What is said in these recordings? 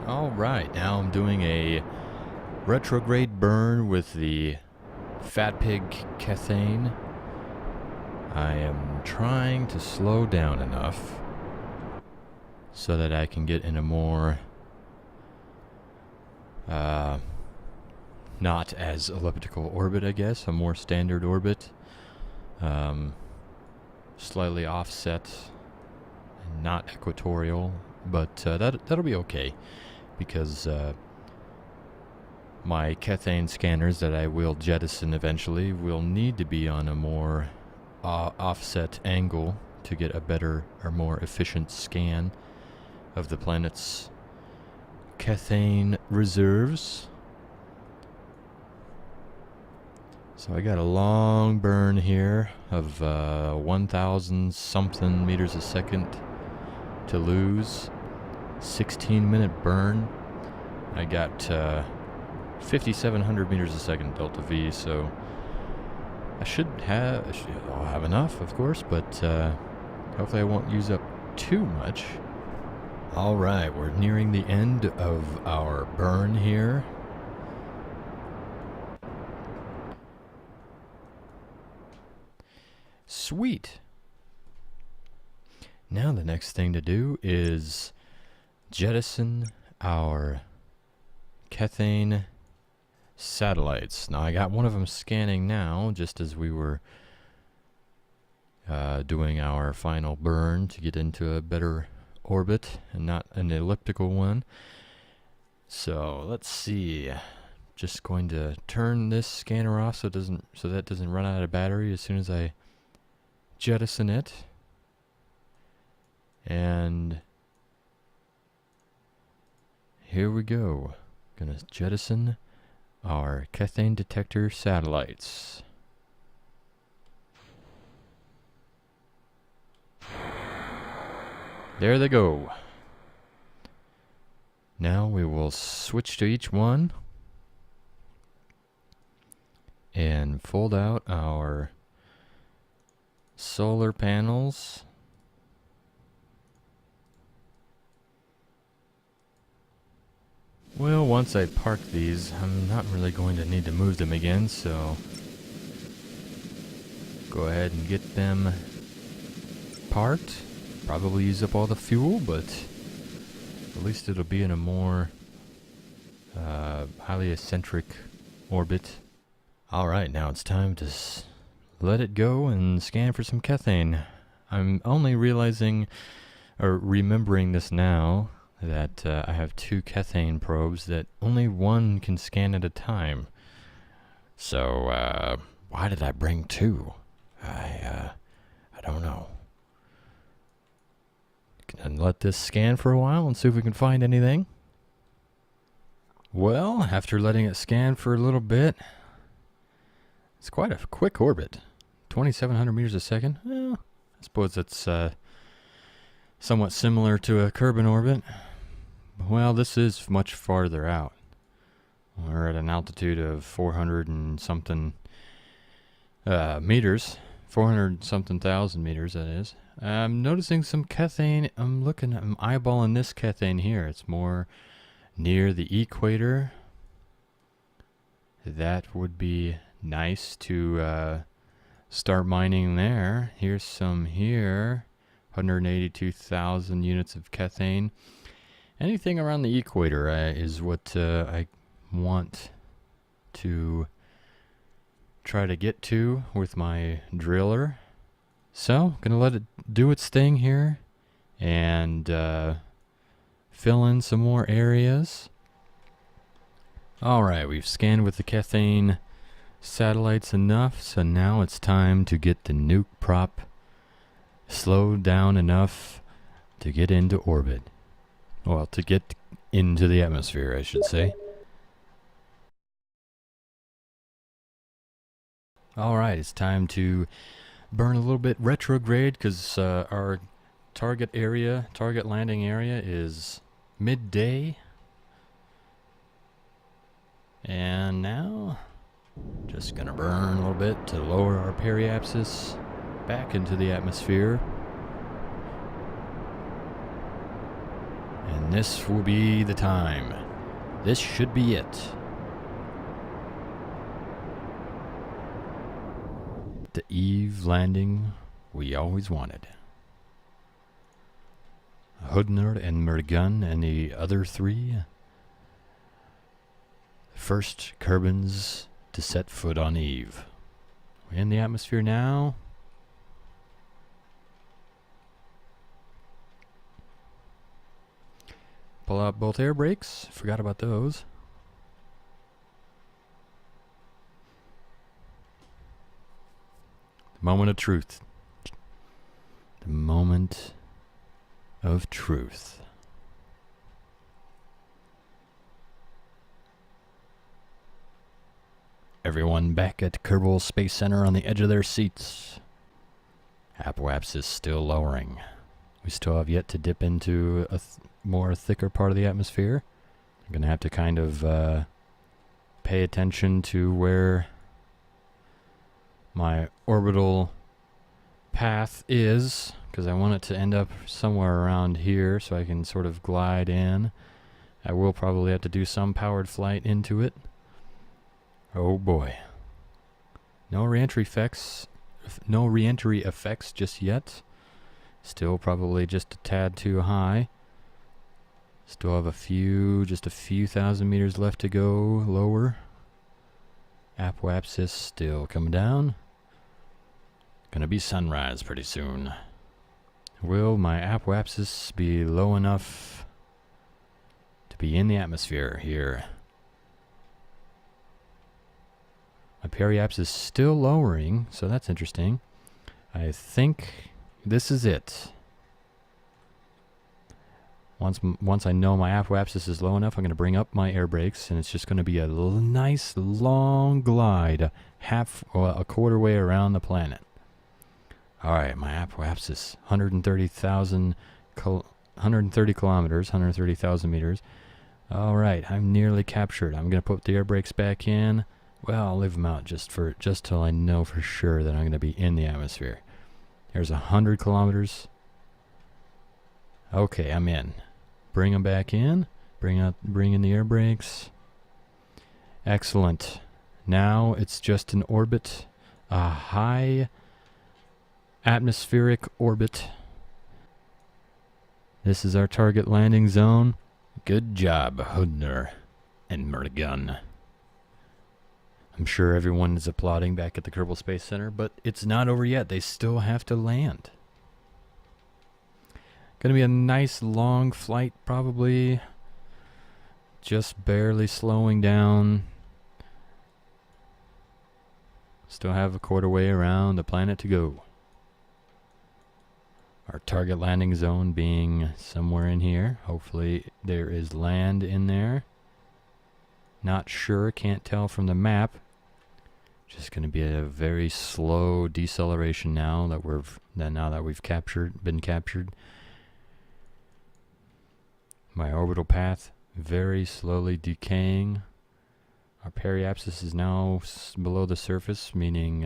Alright, now I'm doing a retrograde burn with the Fat Pig Cathane. I am trying to slow down enough so that I can get in a more not as elliptical orbit, I guess, a more standard orbit, slightly offset and not equatorial, but that'll be okay because my Cathane scanners that I will jettison eventually will need to be on a more offset angle to get a better or more efficient scan of the planet's Cathane reserves. So I got a long burn here of 1,000 something meters a second to lose. 16-minute burn. I got 5,700 meters a second delta V, so I'll have enough, of course, but hopefully I won't use up too much. Alright, we're nearing the end of our burn here. Sweet! Now the next thing to do is jettison our Cathane satellites. Now I got one of them scanning now, just as we were doing our final burn to get into a better orbit and not an elliptical one. So let's see. Just going to turn this scanner off so that doesn't run out of battery as soon as I jettison it. And here we go. Gonna jettison our Cathane detector satellites. There they go. Now we will switch to each one and fold out our solar panels. Well, once I park these, I'm not really going to need to move them again, so go ahead and get them parked. Probably use up all the fuel, but at least it'll be in a more highly eccentric orbit. Alright, now it's time to let it go and scan for some Cathane. I'm only realizing, or remembering this now, that I have two Cathane probes that only one can scan at a time. So, why did I bring two? I don't know. And let this scan for a while and see if we can find anything. Well, after letting it scan for a little bit, it's quite a quick orbit. 2,700 meters a second. Well, I suppose that's somewhat similar to a Kerbin orbit. Well, this is much farther out. We're at an altitude of 400 and something meters. 400 something thousand meters, that is. I'm noticing some Cathane. I'm eyeballing this Cathane here. It's more near the equator. That would be nice to start mining there. Here's some here. 182,000 units of Cathane. Anything around the equator is what I want to try to get to with my driller. So, gonna let it do its thing here and fill in some more areas. Alright, we've scanned with the Cathane satellites enough, so now it's time to get the Nukeprop slowed down enough to get into orbit. Well, to get into the atmosphere, I should say. Alright, it's time to burn a little bit retrograde because our target landing area is midday. And now, just gonna burn a little bit to lower our periapsis back into the atmosphere. And this will be the time. This should be it. The Eve landing we always wanted. Hudner and Mergun and the other three. First Kerbins to set foot on Eve. We're in the atmosphere now. Pull out both air brakes. Forgot about those. The moment of truth. The moment of truth. Everyone back at Kerbal Space Center on the edge of their seats. Apoaps is still lowering. We still have yet to dip into a more thicker part of the atmosphere. I'm going to have to kind of pay attention to where my orbital path is, because I want it to end up somewhere around here so I can sort of glide in. I will probably have to do some powered flight into it. Oh boy. No re-entry effects. No re-entry effects just yet. Still probably just a tad too high. Still have just a few thousand meters left to go lower. Apoapsis still coming down. Gonna be sunrise pretty soon. Will my Apoapsis be low enough to be in the atmosphere here? My periaps is still lowering, so that's interesting. I think this is it. Once I know my apoapsis is low enough, I'm going to bring up my air brakes, and it's just going to be a nice long glide, a quarter way around the planet. All right, my apoapsis, 130 kilometers, 130,000 meters. All right, I'm nearly captured. I'm going to put the air brakes back in. Well, I'll leave them out just till I know for sure that I'm going to be in the atmosphere. There's 100 kilometers. Okay, I'm in. Bring them back in. Bring in the air brakes. Excellent. Now it's just an orbit, a high atmospheric orbit. This is our target landing zone. Good job, Hudner and Mergun. I'm sure everyone is applauding back at the Kerbal Space Center, but it's not over yet. They still have to land. Gonna be a nice long flight, probably. Just barely slowing down. Still have a quarter way around the planet to go. Our target landing zone being somewhere in here. Hopefully there is land in there. Not sure, can't tell from the map. Just going to be a very slow deceleration now that we've been captured. My orbital path very slowly decaying. Our periapsis is now below the surface, meaning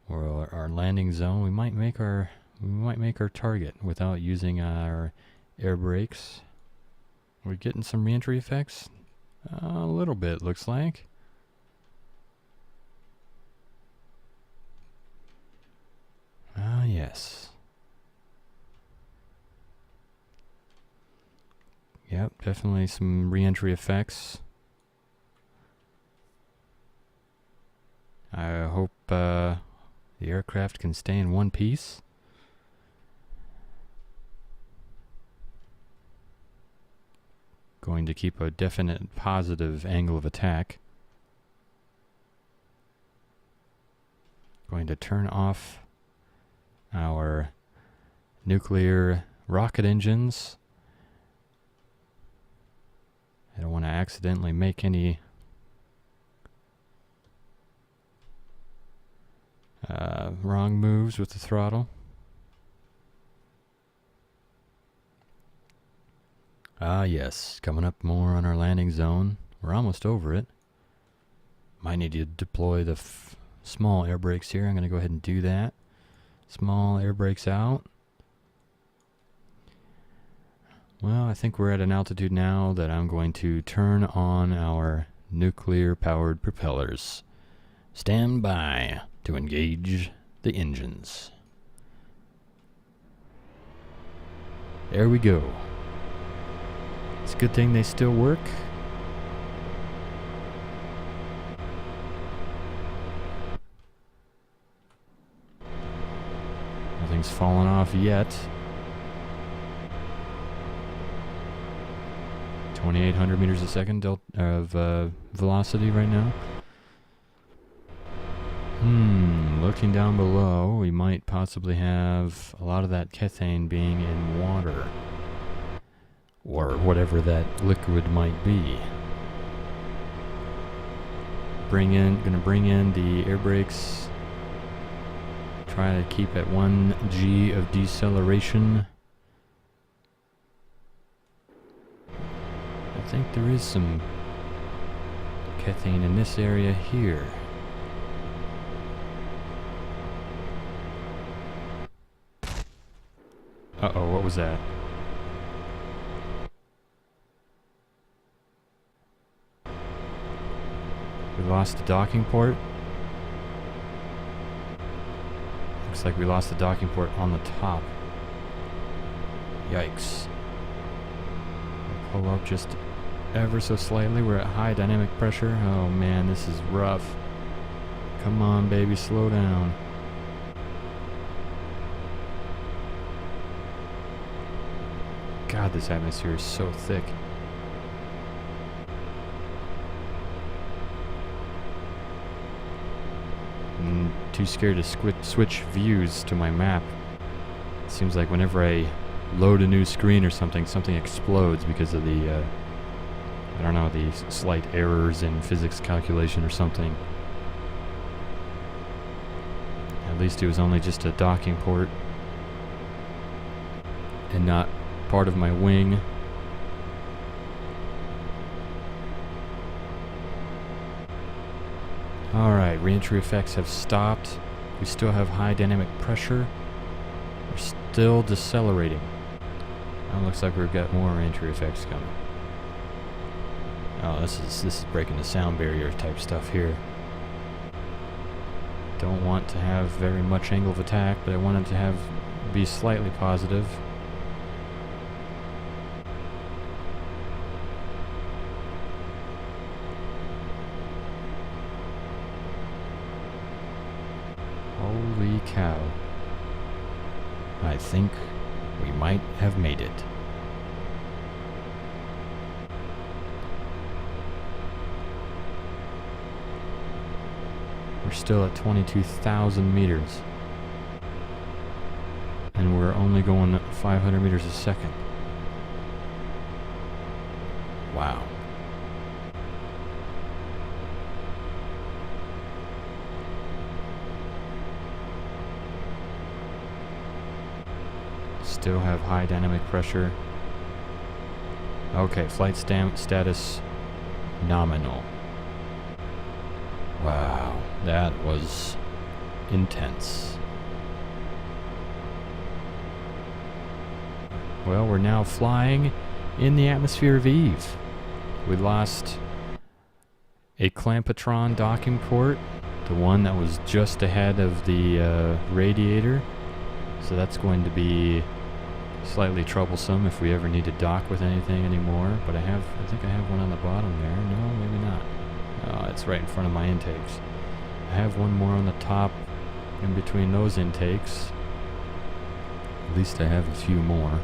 our landing zone. We might make our target without using our air brakes. We're getting some re-entry effects. A little bit, looks like. Ah, yes. Yep, definitely some re-entry effects. I hope the aircraft can stay in one piece. Going to keep a definite positive angle of attack. Going to turn off our nuclear rocket engines. I don't want to accidentally make any wrong moves with the throttle. Ah, yes, coming up more on our landing zone. We're almost over it. Might need to deploy the small air brakes here. I'm going to go ahead and do that. Small air brakes out. Well, I think we're at an altitude now that I'm going to turn on our nuclear-powered propellers. Stand by to engage the engines. There we go. It's a good thing they still work. Nothing's fallen off yet. 2,800 meters a second of velocity right now. Looking down below, we might possibly have a lot of that methane being in water. Or whatever that liquid might be. Gonna bring in the air brakes. Try to keep at 1 G of deceleration. I think there is some methane in this area here. Uh-oh, what was that? We lost the docking port. Looks like we lost the docking port on the top. Yikes. We'll pull up just ever so slightly. We're at high dynamic pressure. Oh man, this is rough. Come on, baby, slow down. God, this atmosphere is so thick. I'm too scared to switch views to my map. It seems like whenever I load a new screen or something, something explodes because of the, I don't know, the slight errors in physics calculation or something. At least it was only just a docking port and not part of my wing. Alright, re-entry effects have stopped. We still have high dynamic pressure. We're still decelerating. Now it looks like we've got more re-entry effects coming. Oh, this is breaking the sound barrier type stuff here. Don't want to have very much angle of attack, but I want it to be slightly positive. Holy cow. I think we might have made it. We're still at 22,000 meters. And we're only going 500 meters a second. Wow. Still have high dynamic pressure. Okay, flight status nominal. Wow, that was intense. Well, we're now flying in the atmosphere of Eve. We lost a Clampetron docking port, the one that was just ahead of the radiator. So that's going to be slightly troublesome if we ever need to dock with anything anymore. But I think I have one on the bottom there. No, maybe not. Oh, it's right in front of my intakes. I have one more on the top in between those intakes. At least I have a few more.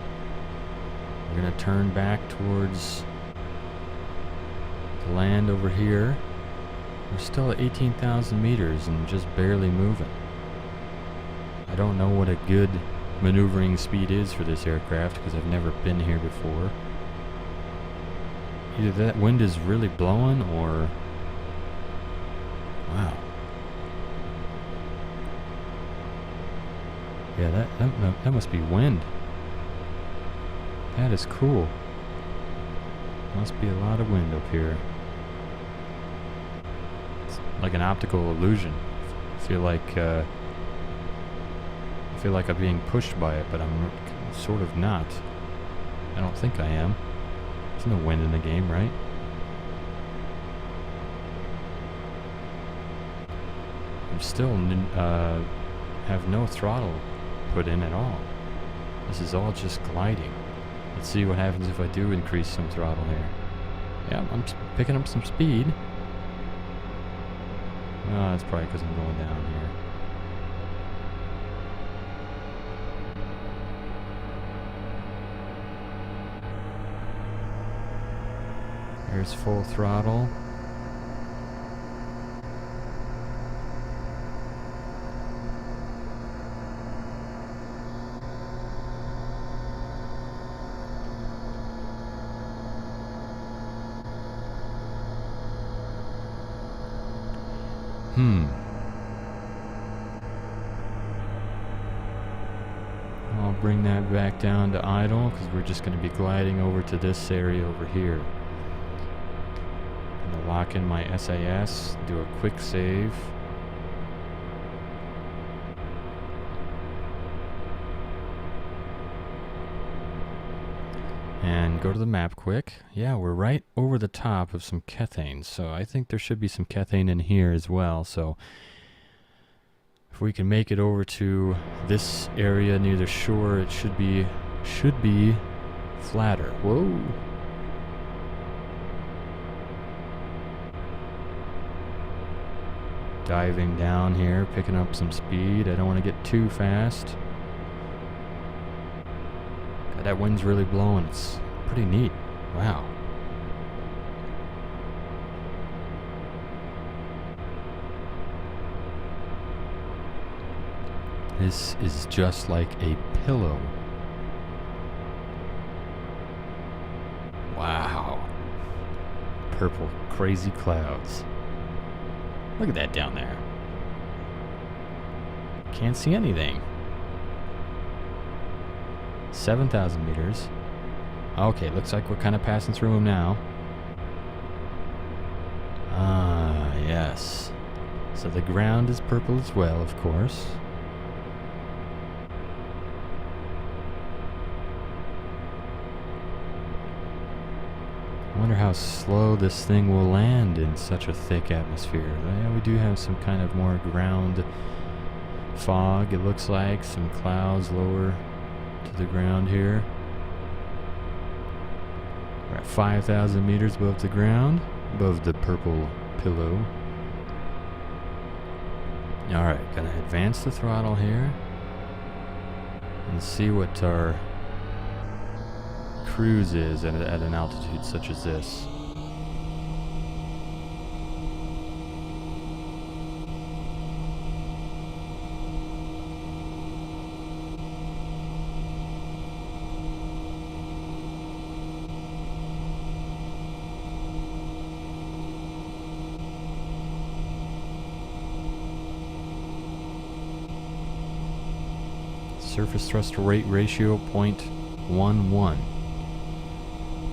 We're going to turn back towards the land over here. We're still at 18,000 meters and just barely moving. I don't know what a good maneuvering speed is for this aircraft because I've never been here before. Either that wind is really blowing or... Wow. Yeah, that must be wind. That is cool. Must be a lot of wind up here. It's like an optical illusion. I feel like I'm being pushed by it, but I'm sort of not. I don't think I am. There's no wind in the game, right? I'm still have no throttle put in at all. This is all just gliding. Let's see what happens if I do increase some throttle here. Yeah, I'm picking up some speed. Oh, that's probably because I'm going down here. Here's full throttle. I'll bring that back down to idle because we're just going to be gliding over to this area over here. I'm going to lock in my SAS, do a quick save. And go to the map quick. Yeah, we're right over the top of some Kethane, so I think there should be some Kethane in here as well. So if we can make it over to this area near the shore, it should be flatter. Whoa. Diving down here, picking up some speed. I don't want to get too fast. God, that wind's really blowing. It's pretty neat. Wow. This is just like a pillow. Wow. Purple crazy clouds. Look at that down there. Can't see anything. 7,000 meters. Okay, looks like we're kind of passing through them now. Ah, yes. So the ground is purple as well, of course. I wonder how slow this thing will land in such a thick atmosphere. Yeah, we do have some kind of more ground fog, it looks like. Some clouds lower to the ground here. We're at 5,000 meters above the ground, above the purple pillow. Alright, gonna advance the throttle here and see what our cruise is at an altitude such as this. Surface thrust to rate ratio 0.11.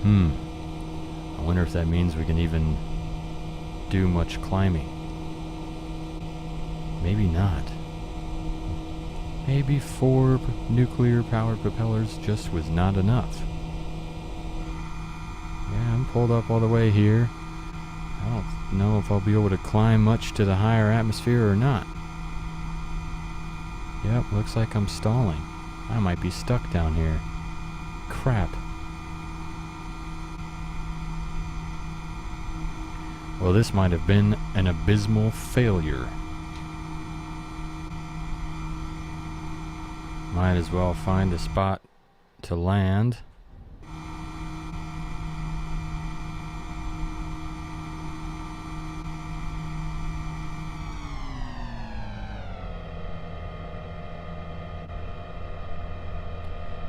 I wonder if that means we can even do much climbing. Maybe not. Maybe 4 nuclear powered propellers just was not enough. Yeah, I'm pulled up all the way here. I don't know if I'll be able to climb much to the higher atmosphere or not. Yep, looks like I'm stalling. I might be stuck down here. Crap. Well, this might have been an abysmal failure. Might as well find a spot to land.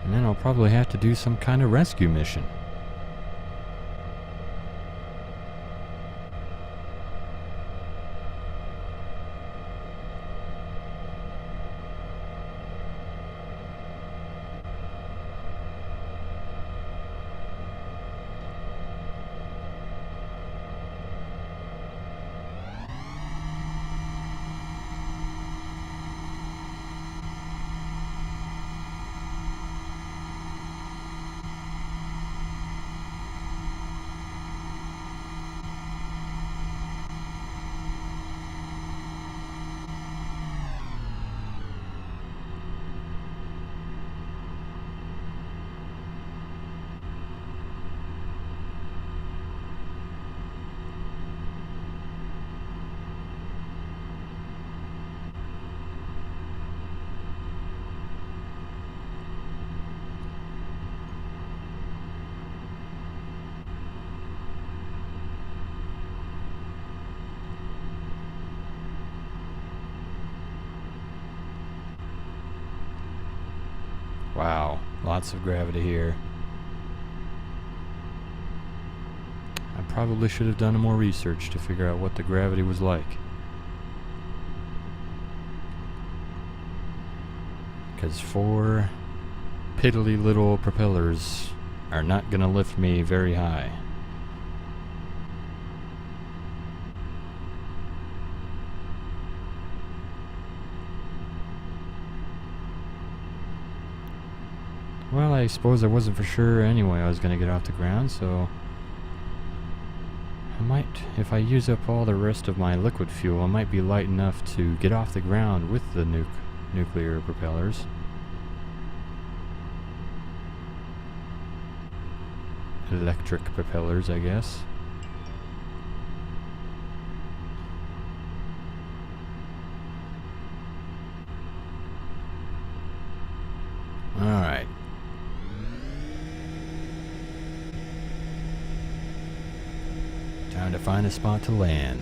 And then I'll probably have to do some kind of rescue mission. Wow, lots of gravity here. I probably should have done more research to figure out what the gravity was like. Because 4 piddly little propellers are not gonna lift me very high. Well, I suppose I wasn't for sure anyway I was gonna get off the ground, so I might, if I use up all the rest of my liquid fuel, I might be light enough to get off the ground with the nuclear propellers. Electric propellers, I guess. Alright. Time to find a spot to land.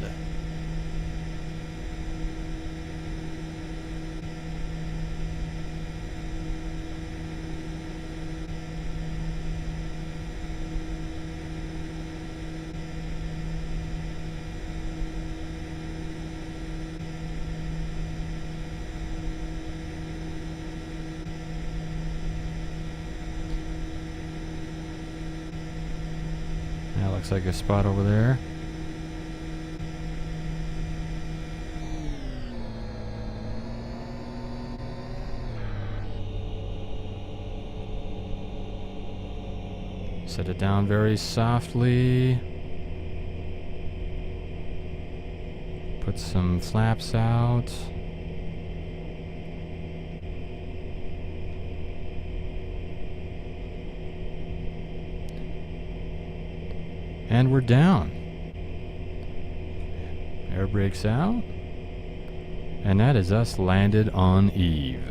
That looks like a spot over there. Set it down very softly. Put some flaps out. And we're down. Air brakes out. And that is us landed on Eve.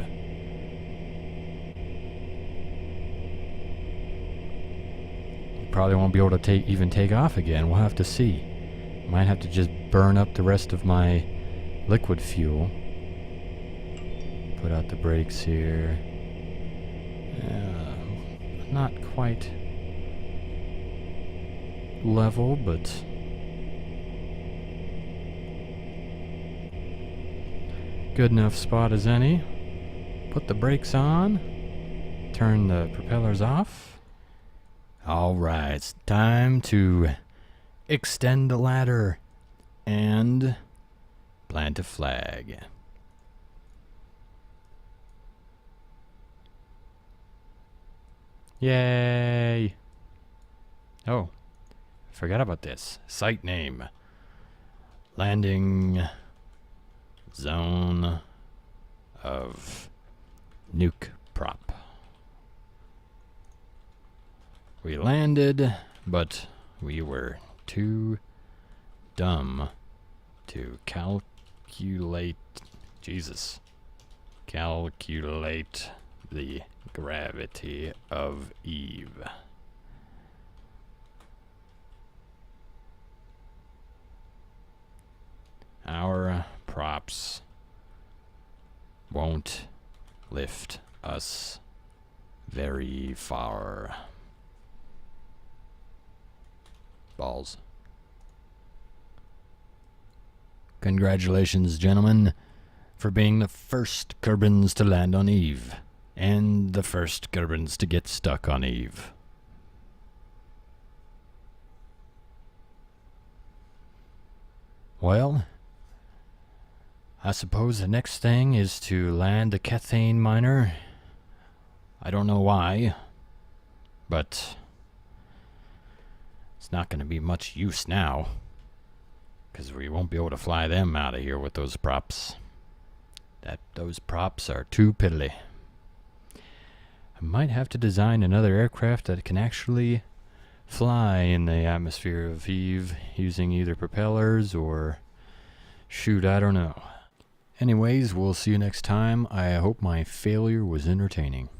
Probably won't be able to even take off again. We'll have to see. Might have to just burn up the rest of my liquid fuel. Put out the brakes here. Not quite level, but good enough spot as any. Put the brakes on. Turn the propellers off. Alright, it's time to extend the ladder and plant a flag. Yay! Oh, forgot about this. Site name. Landing zone of Nukeprop. We landed, but we were too dumb to calculate the gravity of Eve. Our props won't lift us very far. Balls. Congratulations, gentlemen, for being the first Kerbins to land on Eve, and the first Kerbins to get stuck on Eve. Well, I suppose the next thing is to land a Cathane miner. I don't know why, but it's not going to be much use now, because we won't be able to fly them out of here with those props. Those props are too piddly. I might have to design another aircraft that can actually fly in the atmosphere of Eve using either propellers or shoot, I don't know. Anyways, we'll see you next time. I hope my failure was entertaining.